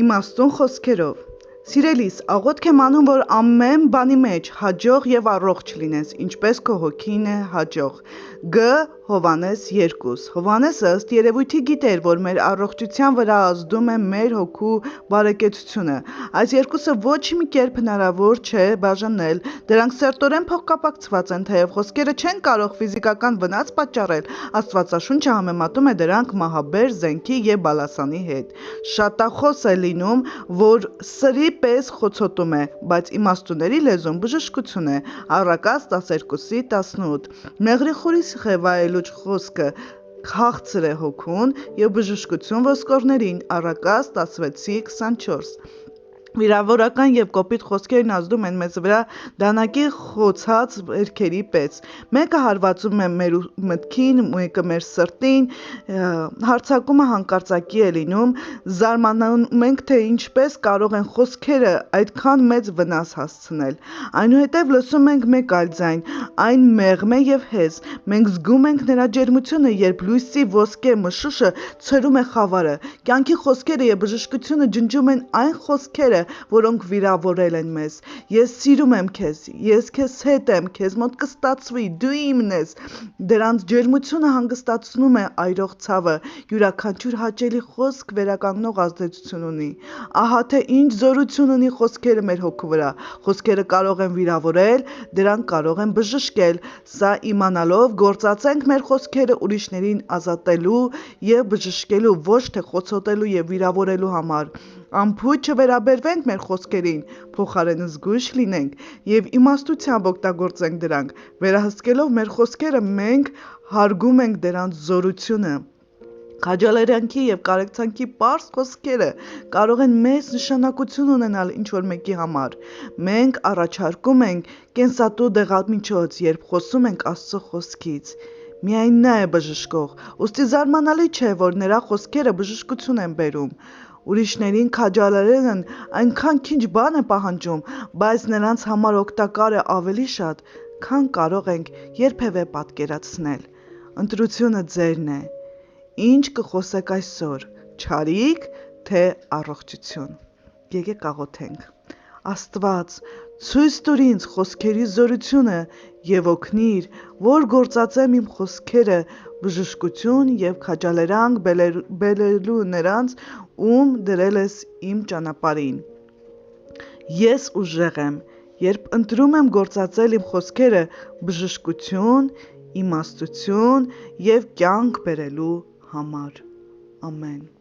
Իմաստուն խոսքերով Սիրելիս, աղոթք եմ անում, որ ամեն բանի մեջ հաջող եւ առողջ լինես, ինչպես քո հոգին է հաջող։ Գ. Հովհաննես 2 Հովհաննեսը ըստ երևույթի գիտեր, որ մեր առողջության վրա ազդում է մեր հոգու բարեկեցությունը։ Այս երկուսը ոչ մի կերպ հնարավոր չէ բաժանել, դրանք սերտորեն փոխկապակցված են, թեև խոսքերը չեն կարող ֆիզիկական վնաս պատճառել, Աստվածաշունչը համեմատում է դրանք մահաբեր զենքի եւ բալասանի հետ։ Շատախոս է լինում, որ սրի պես խոցոտում է, բայց իմաստունների լեզուն բժշկություն է։ Առակաց 12:18 Մեղրի խորի Խևայելուչ խոսքը քաղցր է հոգուն եւ բժշկություն ոսկորներին։ Առակաց 16:24 Վիրավորական եւ կոպիտ խոսքերն ազդում են մեզ վրա դանակի խոցած վերքերի պես։ Մեկը հարվածում է մեր մտքին, մեկը մեր սրտին, հարձակումը հանկարծակի է լինում, զարմանում ենք, թե ինչպես կարող են խոսքերը այդքան մեծ վնաս հասցնել։ Այնուհետև լսում ենք մեկ այլ ձայն, այն մեղմ է եւ հեզ։ Մենք զգում ենք նրա ջերմությունը, երբ լույսի ոսկե մշուշը ցրում է խավարը։ Կյանքի խոսքերը եւ բժշկությունը ջնջում են այն խոսքերը, որոնք վիրավորել են մեզ։ Ես սիրում եմ քեզ, ես քեզ հետ եմ, քեզ մոտ կստացվի, դու իմն ես։ Դրանց ջերմությունը հանգստացնում է այրող ցավը, յուրաքանչյուր հաճելի խոսք վերականգնող ազդեցություն ունի։ Ահա թե ինչ զորություն ունի խոսքերը մեր հոգու վրա։ Խոսքերը կարող են վիրավորել, դրանք կարող են բժշկել։ Սա իմանալով գործածենք մեր խոսքերը ուրիշներին ազատելու եւ բժշկելու, ոչ թե խոցոտելու եւ վիրավորելու համար։ Անփույթ չվերաբերվենք մեր խոսքերին, փոխարեն զգույշ լինենք եւ իմաստությամբ օգտագործենք դրանք։ Վերահսկելով մեր խոսքերը մենք հարգում ենք դրանց զորությունը։ Քաջալերանքի եւ կարեկցանքի պարզ խոսքերը կարող են մեծ նշանակություն ունենալ ինչ-որ մեկի համար։ Մենք առաջարկում ենք կենսատու դեղամիջոց, երբ խոսում ենք Աստծո խոսքից։ Միայն նա է բժշկող, ուստի զարմանալի չէ, որ նրա խոսքերը բժշկություն են բերում։ Ուրիշներին քաջալերելն այնքան քիչ բան է պահանջում, բայց նրանց համար օգտակար է ավելի շատ, քան կարող ենք երբևէ պատկերացնել։ Ընտրությունը ձերն է։ Ինչ կխոսեք այսօր, չարիք, թե առողջություն։ Եկեք աղոթենք։ Աստված, ցույց տուր ինձ խոսքերի զորությունը եւ օգնիր, որ գործածեմ իմ խոսքերը բժշկություն եւ քաջալերանք բերելու նրանց, ում դրել ես իմ ճանապարհին։ Ես ուժեղ եմ, երբ ընտրում եմ գործածել իմ խոսքերը բժշկություն, իմաստություն եւ կյանք բերելու համար։ Ամեն։